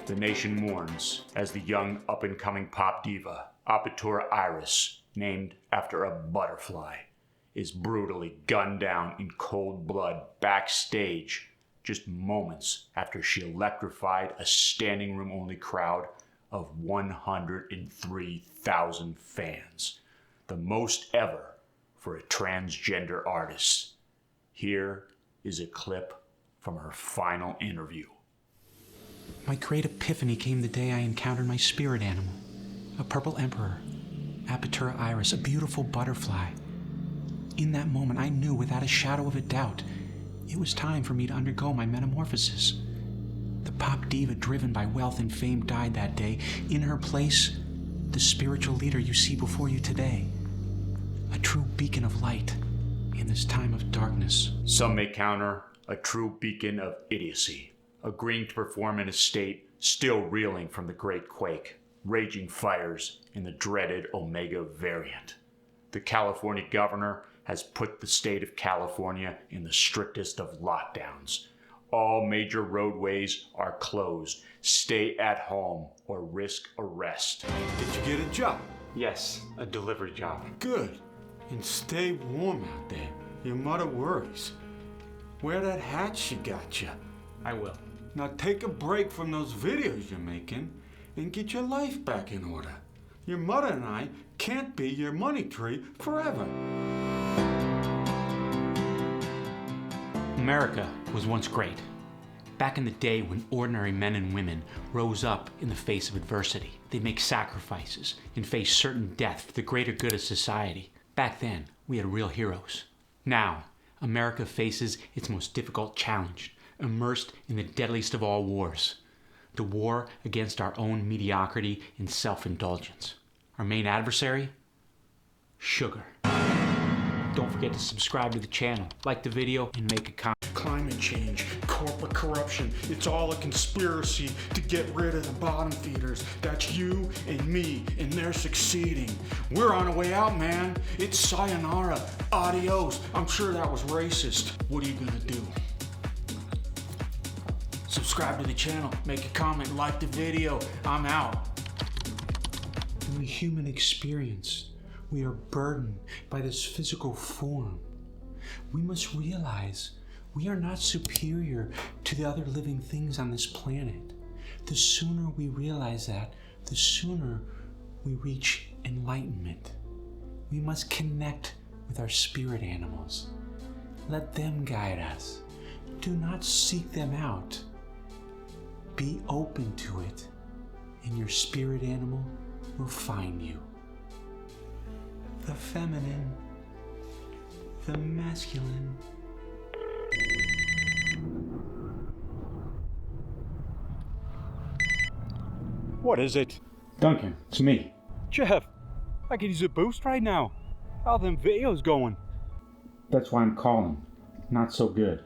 The nation mourns as the young up-and-coming pop diva, Apatura Iris, named after a butterfly, is brutally gunned down in cold blood backstage just moments after she electrified a standing room only crowd of 103,000 fans, the most ever for a transgender artist. Here is a clip from her final interview. My great epiphany came the day I encountered my spirit animal, a purple emperor, Apatura Iris, a beautiful butterfly. In that moment, I knew without a shadow of a doubt it was time for me to undergo my metamorphosis. The pop diva driven by wealth and fame died that day. In her place, the spiritual leader you see before you today, a true beacon of light in this time of darkness. Some may counter a true beacon of idiocy, agreeing to perform in a state still reeling from the Great Quake, raging fires in the dreaded Omega variant. The California governor has put the state of California in the strictest of lockdowns. All major roadways are closed. Stay at home or risk arrest. Did you get a job? Yes, a delivery job. Good. And stay warm out there. Your mother worries. Wear that hat she got you. I will. Now take a break from those videos you're making and get your life back in order. Your mother and I can't be your money tree forever. America was once great. Back in the day when ordinary men and women rose up in the face of adversity, they'd make sacrifices and face certain death for the greater good of society. Back then, we had real heroes. Now, America faces its most difficult challenge, immersed in the deadliest of all wars, the war against our own mediocrity and self-indulgence. Our main adversary? Sugar. Don't forget to subscribe to the channel, like the video, and make a comment. Climate change, corporate corruption, it's all a conspiracy to get rid of the bottom feeders. That's you and me, and they're succeeding. We're on our way out, man. It's sayonara, adios. I'm sure that was racist. What are you gonna do? Subscribe to the channel, make a comment, like the video. I'm out. In the human experience, we are burdened by this physical form. We must realize we are not superior to the other living things on this planet. The sooner we realize that, the sooner we reach enlightenment. We must connect with our spirit animals. Let them guide us. Do not seek them out. Be open to it, and your spirit animal will find you. The feminine, the masculine. What is it? Duncan, it's me. Jeff, I could use a boost right now. How are them videos going? That's why I'm calling. Not so good.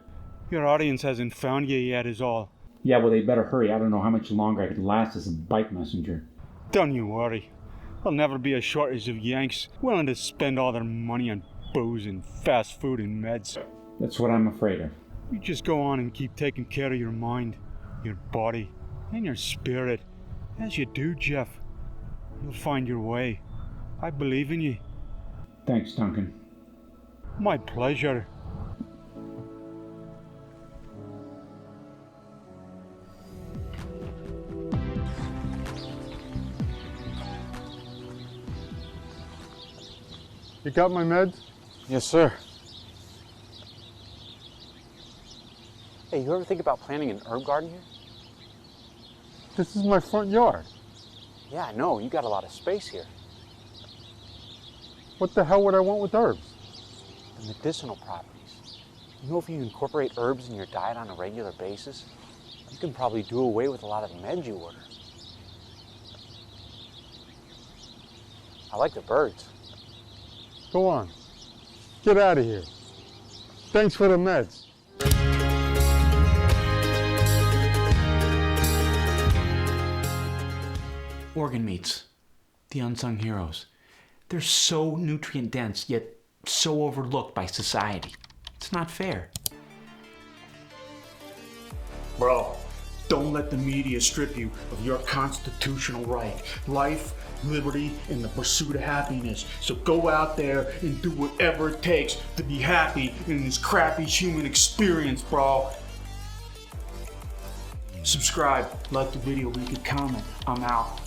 Your audience hasn't found you yet is all. Yeah, well, they better hurry. I don't know how much longer I could last as a bike messenger. Don't you worry. There'll never be a shortage of Yanks willing to spend all their money on booze and fast food and meds. That's what I'm afraid of. You just go on and keep taking care of your mind, your body, and your spirit. As you do, Jeff, you'll find your way. I believe in you. Thanks, Duncan. My pleasure. You got my meds? Yes, sir. Hey, you ever think about planting an herb garden here? This is my front yard. Yeah, I know. You got a lot of space here. What the hell would I want with herbs? The medicinal properties. You know, if you incorporate herbs in your diet on a regular basis, you can probably do away with a lot of the meds you order. I like the birds. Go on. Get out of here. Thanks for the meds. Organ meats, the unsung heroes. They're so nutrient dense, yet so overlooked by society. It's not fair. Bro, Don't let the media strip you of your constitutional right. Life, liberty, and the pursuit of happiness. So go out there and do whatever it takes to be happy in this crappy human experience, bro. Subscribe, like the video, leave a comment. I'm out.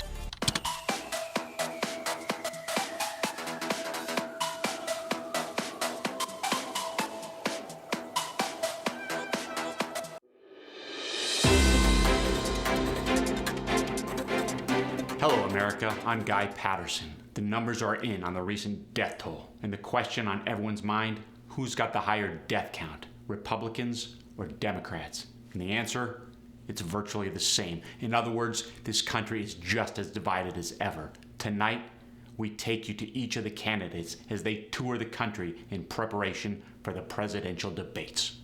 Hello, America. I'm Guy Patterson. The numbers are in on the recent death toll. And the question on everyone's mind, who's got the higher death count, Republicans or Democrats? And the answer, it's virtually the same. In other words, this country is just as divided as ever. Tonight, we take you to each of the candidates as they tour the country in preparation for the presidential debates.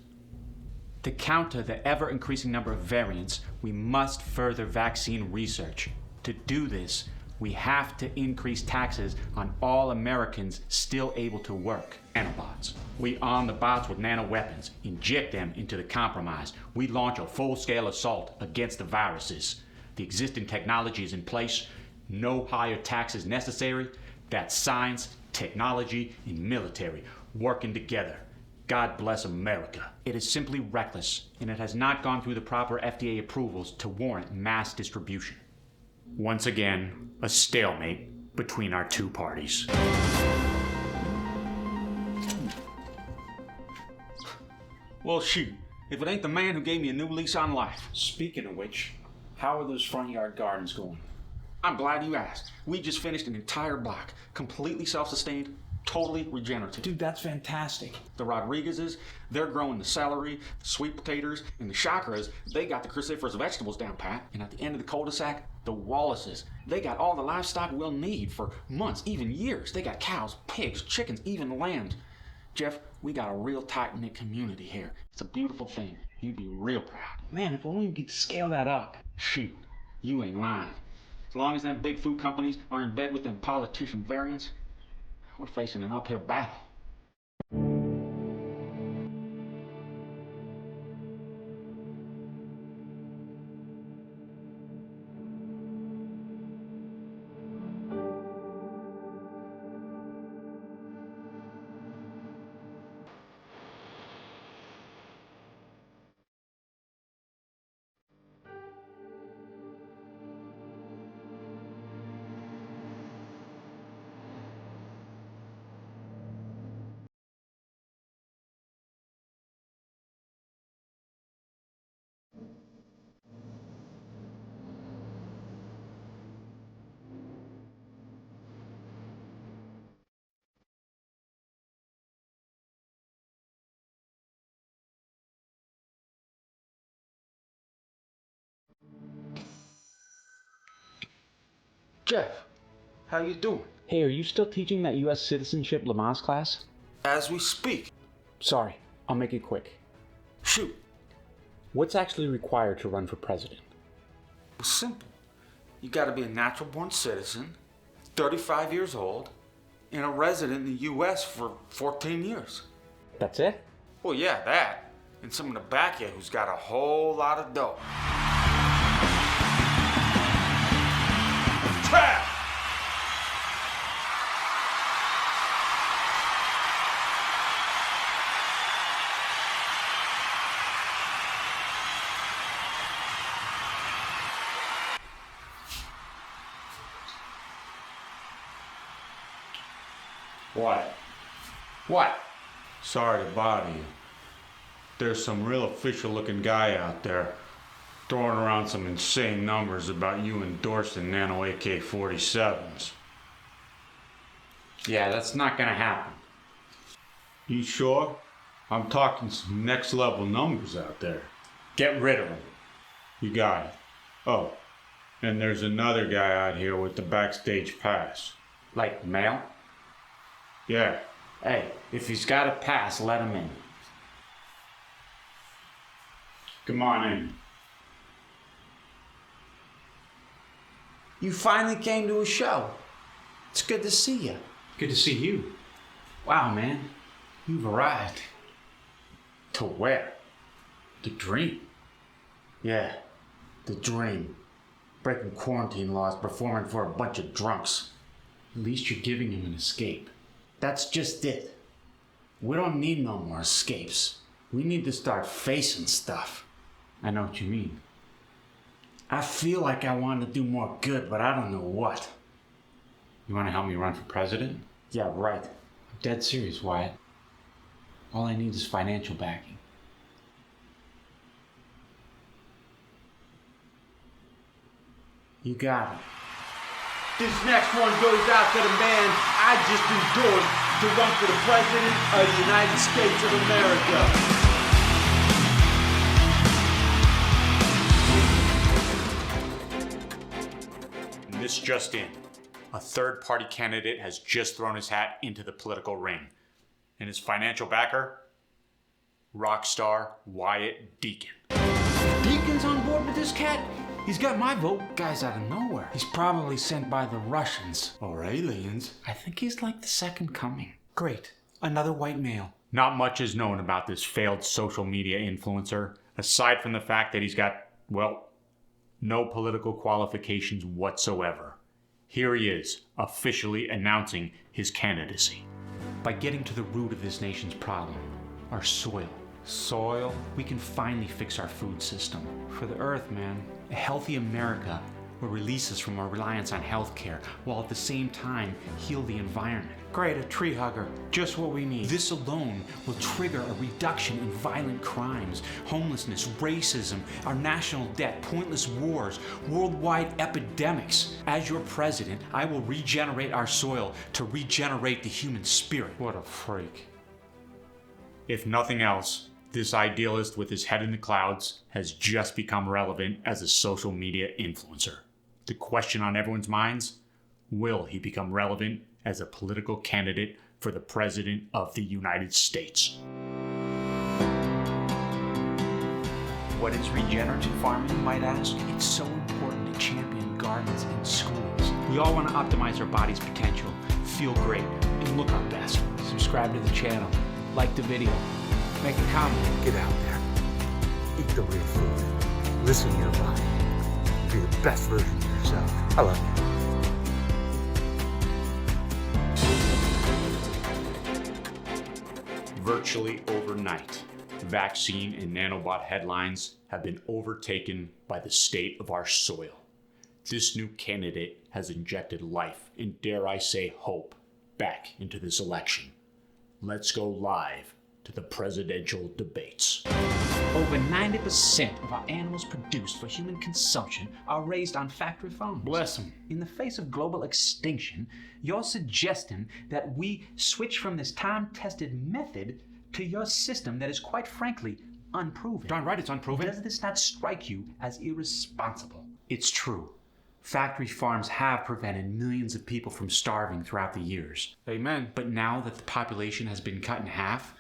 To counter the ever-increasing number of variants, we must further vaccine research. To do this, we have to increase taxes on all Americans still able to work. Nanobots. We arm the bots with nanoweapons, inject them into the compromise. We launch a full-scale assault against the viruses. The existing technology is in place. No higher taxes necessary. That's science, technology, and military working together. God bless America. It is simply reckless, and it has not gone through the proper FDA approvals to warrant mass distribution. Once again, a stalemate between our two parties. Well, shoot. If it ain't the man who gave me a new lease on life. Speaking of which, how are those front yard gardens going? I'm glad you asked. We just finished an entire block. Completely self-sustained, totally regenerative. Dude, that's fantastic. The Rodriguezes, they're growing the celery, the sweet potatoes, and the Chakras, they got the cruciferous vegetables down pat. And at the end of the cul-de-sac, the Wallaces, they got all the livestock we'll need for months, even years. They got cows, pigs, chickens, even lambs. Jeff, we got a real tight-knit community here. It's a beautiful thing. You'd be real proud. Man, if only we could scale that up. Shoot, you ain't lying. As long as them big food companies are in bed with them politician variants, we're facing an uphill battle. Jeff, how you doing? Hey, are you still teaching that U.S. Citizenship Lamaze class? As we speak. Sorry, I'll make it quick. Shoot. What's actually required to run for president? It's simple. You gotta be a natural-born citizen, 35 years old, and a resident in the U.S. for 14 years. That's it? Well, yeah, that. And someone to back you who's got a whole lot of dough. Trap! What? What? Sorry to bother you. There's some real official looking guy out there throwing around some insane numbers about you endorsing nano AK-47s. Yeah, that's not gonna happen. You sure? I'm talking some next level numbers out there. Get rid of him. You got it. Oh, and there's another guy out here with the backstage pass. Like mail? Yeah. Hey, if he's got a pass, let him in. Come on in. You finally came to a show. It's good to see you. Good to see you. Wow, man. You've arrived. To where? The dream. Yeah. The dream. Breaking quarantine laws, performing for a bunch of drunks. At least you're giving him an escape. That's just it. We don't need no more escapes. We need to start facing stuff. I know what you mean. I feel like I want to do more good, but I don't know what. You want to help me run for president? Yeah, right. I'm dead serious, Wyatt. All I need is financial backing. You got it. This next one goes out to the man I just endorsed to run for the President of the United States of America. This just in. A third-party candidate has just thrown his hat into the political ring. And his financial backer? Rock star Wyatt Deacon. Deacon's on board with this cat? He's got my vote. Guy's out of nowhere. He's probably sent by the Russians. Or aliens. I think he's like the second coming. Great. Another white male. Not much is known about this failed social media influencer, aside from the fact that he's got, well, no political qualifications whatsoever. Here he is, officially announcing his candidacy. By getting to the root of this nation's problem, our soil. Soil? We can finally fix our food system. For the earth, man. A healthy America will release us from our reliance on healthcare, while at the same time heal the environment. Great, a tree hugger. Just what we need. This alone will trigger a reduction in violent crimes, homelessness, racism, our national debt, pointless wars, worldwide epidemics. As your president, I will regenerate our soil to regenerate the human spirit. What a freak. If nothing else, this idealist with his head in the clouds has just become relevant as a social media influencer. The question on everyone's minds, will he become relevant as a political candidate for the President of the United States? What is regenerative farming, you might ask? It's so important to champion gardens in schools. We all want to optimize our body's potential, feel great, and look our best. Subscribe to the channel, like the video, make a comment. Get out there. Eat the real food. Listen to your body. Be the best version of yourself. I love you. Virtually overnight, vaccine and nanobot headlines have been overtaken by the state of our soil. This new candidate has injected life and, dare I say, hope back into this election. Let's go live to the presidential debates. Over 90% of our animals produced for human consumption are raised on factory farms. Bless them. In the face of global extinction, you're suggesting that we switch from this time-tested method to your system that is, quite frankly, unproven. Darn right it's unproven. Does this not strike you as irresponsible? It's true. Factory farms have prevented millions of people from starving throughout the years. Amen. But now that the population has been cut in half,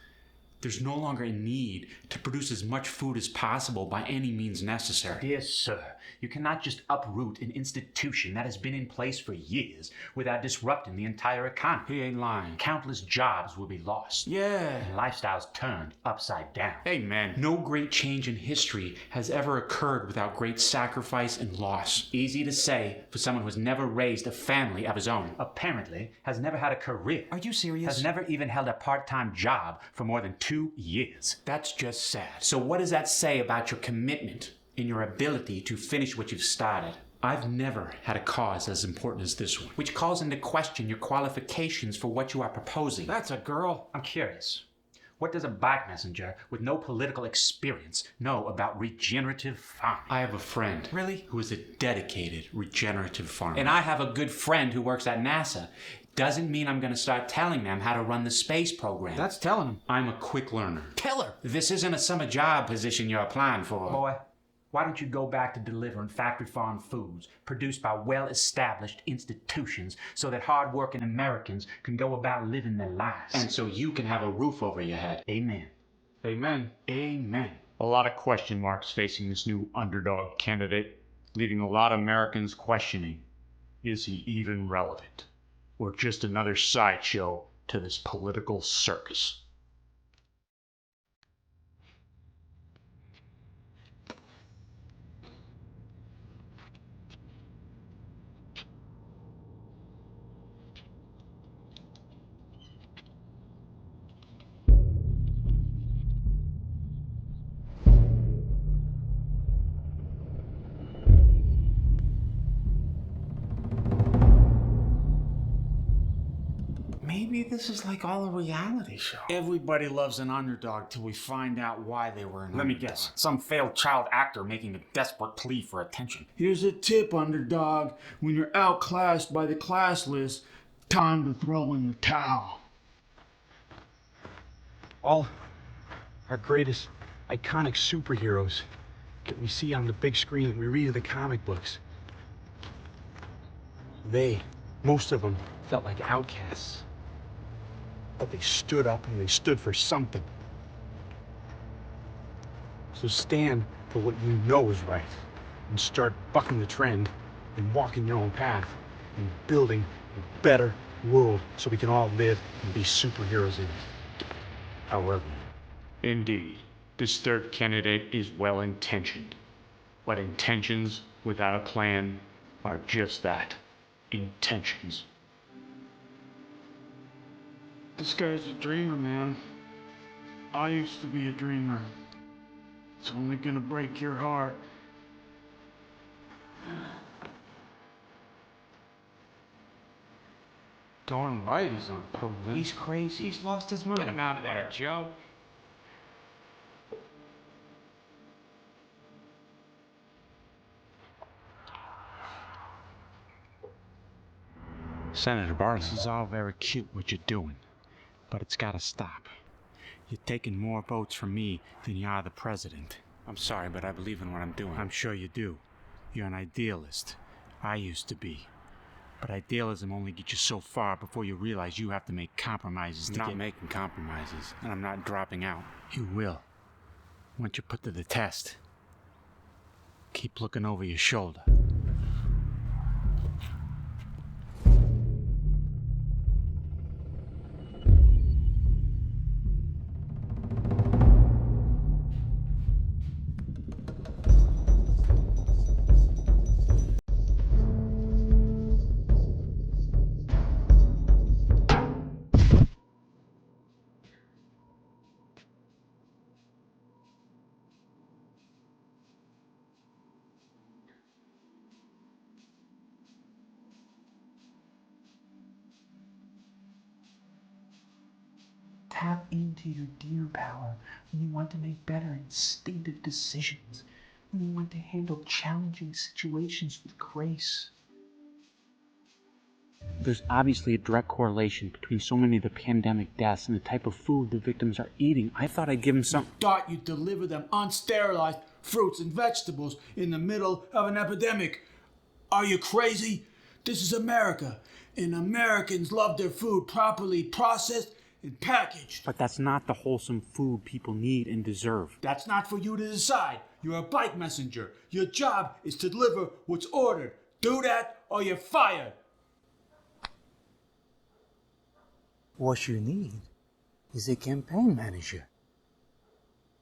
there's no longer a need to produce as much food as possible by any means necessary. Dear sir, You cannot just uproot an institution that has been in place for years without disrupting the entire economy. He ain't lying. Countless jobs will be lost. Yeah. And lifestyles turned upside down. Amen. No great change in history has ever occurred without great sacrifice and loss. Easy to say for someone who has never raised a family of his own. Apparently, has never had a career. Are you serious? Has never even held a part-time job for more than 2 years. That's just sad. So what does that say about your commitment and your ability to finish what you've started? I've never had a cause as important as this one, which calls into question your qualifications for what you are proposing. That's a girl. I'm curious. What does a bike messenger with no political experience know about regenerative farming? I have a friend. Really? Who is a dedicated regenerative farmer. And I have a good friend who works at NASA. Doesn't mean I'm going to start telling them how to run the space program. That's telling him. I'm a quick learner. Tell her. This isn't a summer job position you're applying for. Boy, why don't you go back to delivering factory farm foods produced by well-established institutions so that hard-working Americans can go about living their lives? And so you can have a roof over your head. Amen. Amen. Amen. A lot of question marks facing this new underdog candidate, leaving a lot of Americans questioning, is he even relevant? Or just another sideshow to this political circus? Maybe this is like all a reality show. Everybody loves an underdog till we find out why they were an underdog. Let me guess. Some failed child actor making a desperate plea for attention. Here's a tip, underdog. When you're outclassed by the classless, time to throw in the towel. All our greatest iconic superheroes that we see on the big screen that we read in the comic books. Most of them, felt like outcasts. But they stood up and they stood for something. So stand for what you know is right and start bucking the trend and walking your own path and building a better world so we can all live and be superheroes in it. However. Indeed, this third candidate is well-intentioned, but intentions without a plan are just that, intentions. This guy's a dreamer, man. I used to be a dreamer. It's only gonna break your heart. Darn right he's on COVID. He's crazy. He's lost his mind. Get him out of there, Joe. Senator Barlow, this is all very cute what you're doing, but it's gotta stop. You're taking more votes from me than you are the president. I'm sorry, but I believe in what I'm doing. I'm sure you do. You're an idealist. I used to be. But idealism only gets you so far before you realize you have to make compromises. I'm not making compromises, and I'm not dropping out. You will. Once you're put to the test, keep looking over your shoulder. Tap into your deer power when you want to make better instinctive decisions, when you want to handle challenging situations with grace. There's obviously a direct correlation between so many of the pandemic deaths and the type of food the victims are eating. I thought I'd give them some. Thought you'd deliver them unsterilized fruits and vegetables in the middle of an epidemic. Are you crazy? This is America, and Americans love their food properly processed and packaged. But that's not the wholesome food people need and deserve. That's not for you to decide. You're a bike messenger. Your job is to deliver what's ordered. Do that or you're fired. What you need is a campaign manager.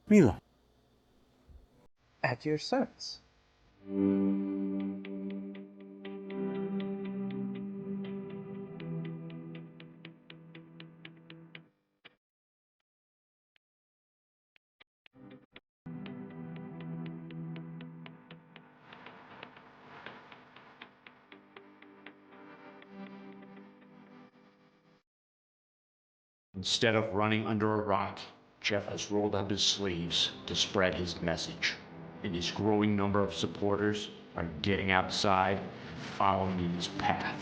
Mila. At your service. Instead of running under a rock, Jeff has rolled up his sleeves to spread his message. And his growing number of supporters are getting outside, following his path.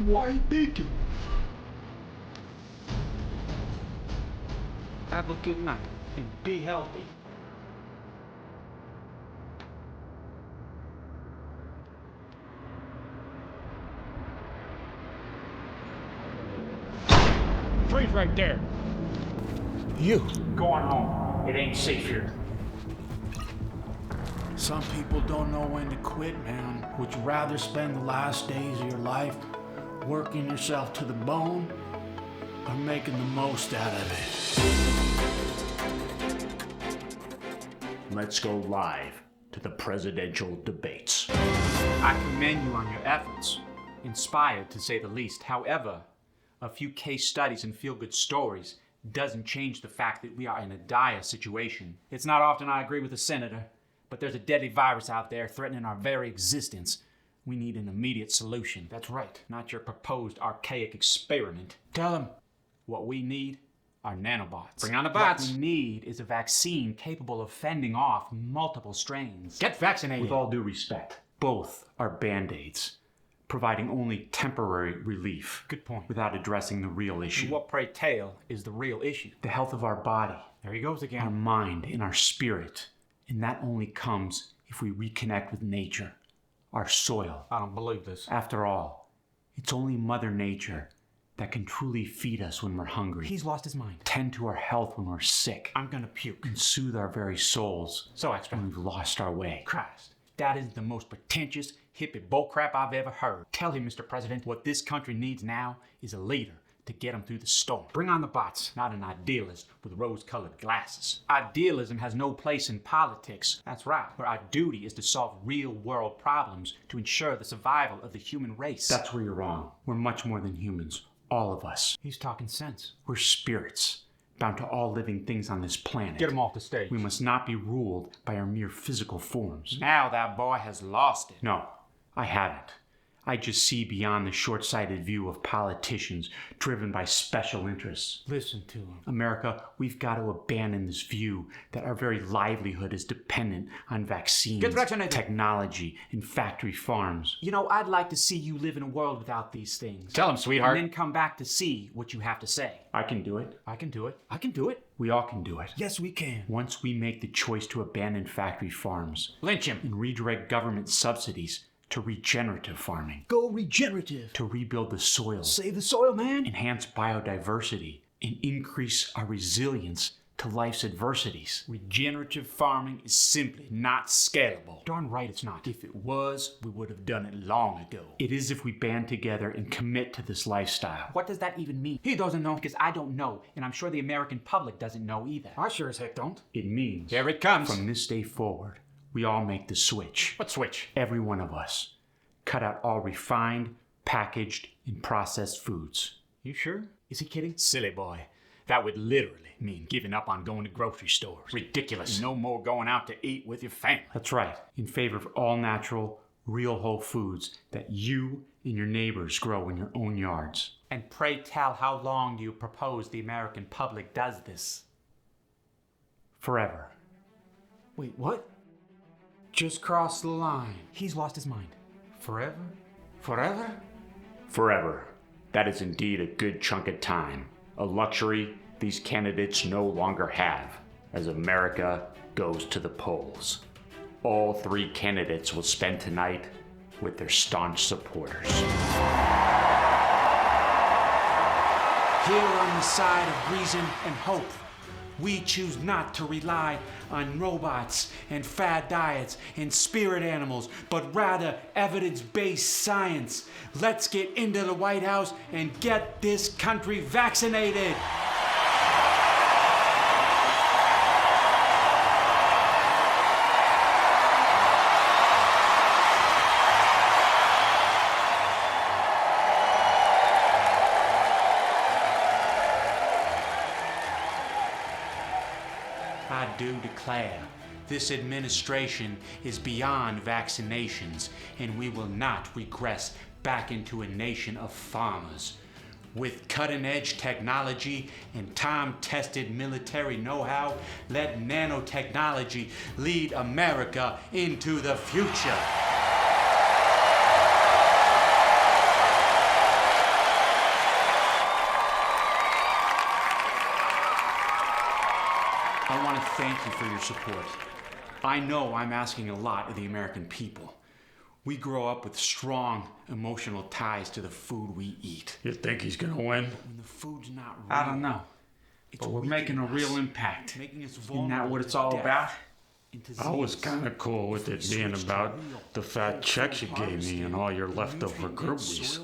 Why bacon? Have a good night and be healthy. Freeze right there. You. Go on home. It ain't safe here. Some people don't know when to quit, man. Would you rather spend the last days of your life working yourself to the bone or making the most out of it? Let's go live to the presidential debates. I commend you on your efforts. Inspired, to say the least. However, a few case studies and feel-good stories doesn't change the fact that we are in a dire situation. It's not often I agree with a senator, but there's a deadly virus out there threatening our very existence. We need an immediate solution. That's right, not your proposed archaic experiment. Tell him. What we need are nanobots. Bring on the bots. What we need is a vaccine capable of fending off multiple strains. Get vaccinated. With all due respect, both are band-aids, providing only temporary relief. Good point. Without addressing the real issue. And what, pray tell, is the real issue? The health of our body, There he goes our again. mind, and our spirit. And that only comes if we reconnect with nature, our soil. I don't believe this. After all, it's only Mother Nature that can truly feed us when we're hungry, He's lost his mind. tend to our health when we're sick, I'm gonna puke. and soothe our very souls So extra. when we've lost our way. Christ, that is the most pretentious, hippie bullcrap I've ever heard. Tell him, Mr. President, what this country needs now is a leader to get him through the storm. Bring on the bots. Not an idealist with rose-colored glasses. Idealism has no place in politics. That's right, where our duty is to solve real-world problems to ensure the survival of the human race. That's where you're wrong. We're much more than humans, all of us. He's talking sense. We're spirits, bound to all living things on this planet. Get him off the stage. We must not be ruled by our mere physical forms. Now that boy has lost it. No, I haven't. I just see beyond the short-sighted view of politicians driven by special interests. Listen to him. America, we've got to abandon this view that our very livelihood is dependent on vaccines, Get vaccinated. technology, and factory farms. You know, I'd like to see you live in a world without these things. Tell him, sweetheart. And then come back to see what you have to say. I can do it. I can do it. I can do it. We all can do it. Yes, we can. Once we make the choice to abandon factory farms Lynch him. and redirect government subsidies to regenerative farming, Go regenerative. to rebuild the soil, Save the soil, man. enhance biodiversity, and increase our resilience to life's adversities. Regenerative farming is simply not scalable. Darn right it's not. If it was, we would have done it long ago. It is if we band together and commit to this lifestyle. What does that even mean? He doesn't know because I don't know, and I'm sure the American public doesn't know either. I sure as heck don't. It means Here it comes. from this day forward, we all make the switch. What switch? Every one of us. Cut out all refined, packaged, and processed foods. You sure? Is he kidding? Silly boy. That would literally mean giving up on going to grocery stores. Ridiculous. No more going out to eat with your family. That's right. In favor of all natural, real whole foods that you and your neighbors grow in your own yards. And pray tell, how long do you propose the American public does this? Forever. Wait, what? Just crossed the line. He's lost his mind. Forever? Forever? Forever. That is indeed a good chunk of time. A luxury these candidates no longer have as America goes to the polls. All three candidates will spend tonight with their staunch supporters. Here on the side of reason and hope, we choose not to rely on robots and fad diets and spirit animals, but rather evidence-based science. Let's get into the White House and get this country vaccinated. I do declare, this administration is beyond vaccinations, and we will not regress back into a nation of farmers. With cutting-edge technology and time-tested military know-how, let nanotechnology lead America into the future. Thank you for your support. I know I'm asking a lot of the American people. We grow up with strong emotional ties to the food we eat. You think he's gonna win? When the food's not real, I don't know. it's But we're making a real impact. making us Isn't vulnerable that what it's to all death about? and I was disease. kind of cool with it being about the fat checks you gave me and all your leftover groupies.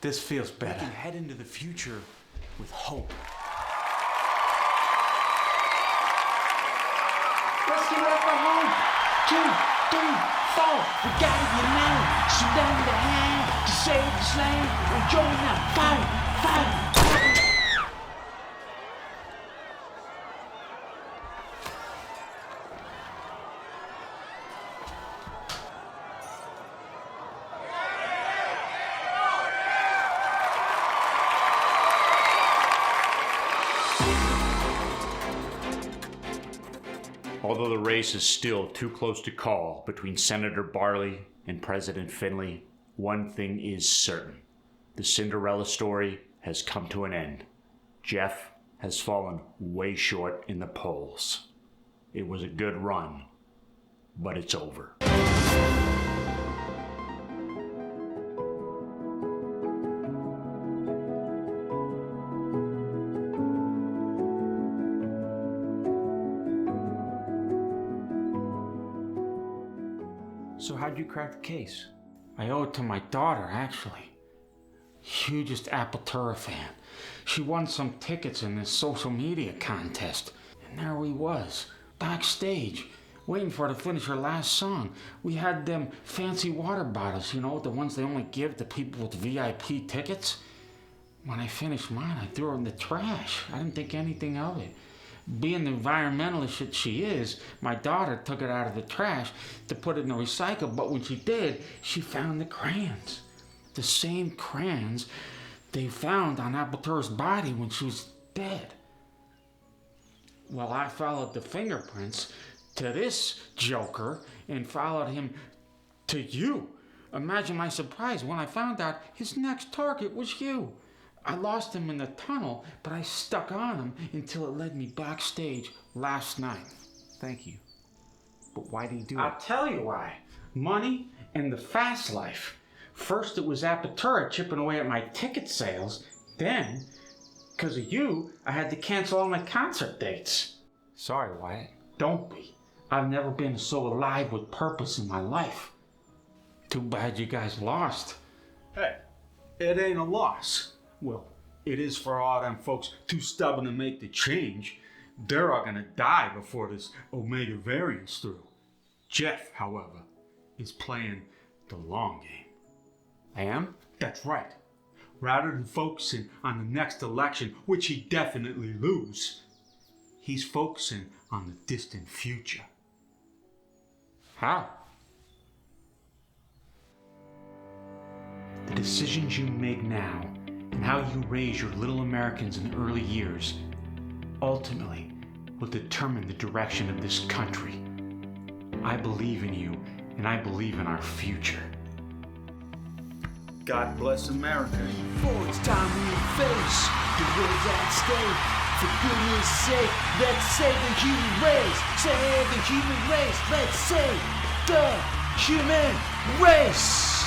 This feels better. We can head into the future with hope. Let's give it up for hope. 2, 3, 4. We gotta unite. Surrender the hand to save this land. And join the fight, fight. Although the race is still too close to call between Senator Barley and President Finley, one thing is certain. The Cinderella story has come to an end. Jeff has fallen way short in the polls. It was a good run, but it's over. So how'd you crack the case? I owe it to my daughter, actually. Hugest Apertura fan. She won some tickets in this social media contest. And there we was, backstage, waiting for her to finish her last song. We had them fancy water bottles, you know, the ones they only give to people with VIP tickets. When I finished mine, I threw her in the trash. I didn't think anything of it. Being the environmentalist that she is, my daughter took it out of the trash to put it in the recycle, but when she did, she found the crayons. The same crayons they found on Apertura's body when she was dead. Well, I followed the fingerprints to this joker and followed him to you. Imagine my surprise when I found out his next target was you. I lost him in the tunnel, but I stuck on him until it led me backstage last night. Thank you. But why did you do I'll tell you why. Money and the fast life. First it was Apertura chipping away at my ticket sales. Then, because of you, I had to cancel all my concert dates. Sorry, Wyatt. Don't be. I've never been so alive with purpose in my life. Too bad you guys lost. Hey, it ain't a loss. Well, it is for all them folks too stubborn to make the change. They're all gonna die before this Omega variant's through. Jeff, however, is playing the long game. I am? That's right. Rather than focusing on the next election, which he definitely lose, he's focusing on the distant future. How? The decisions you make now and how you raise your little Americans in the early years ultimately will determine the direction of this country. I believe in you, and I believe in our future. God bless America. For it's time we face the world's at stake. For goodness sake, let's save the human race. Save the human race. Let's save the human race.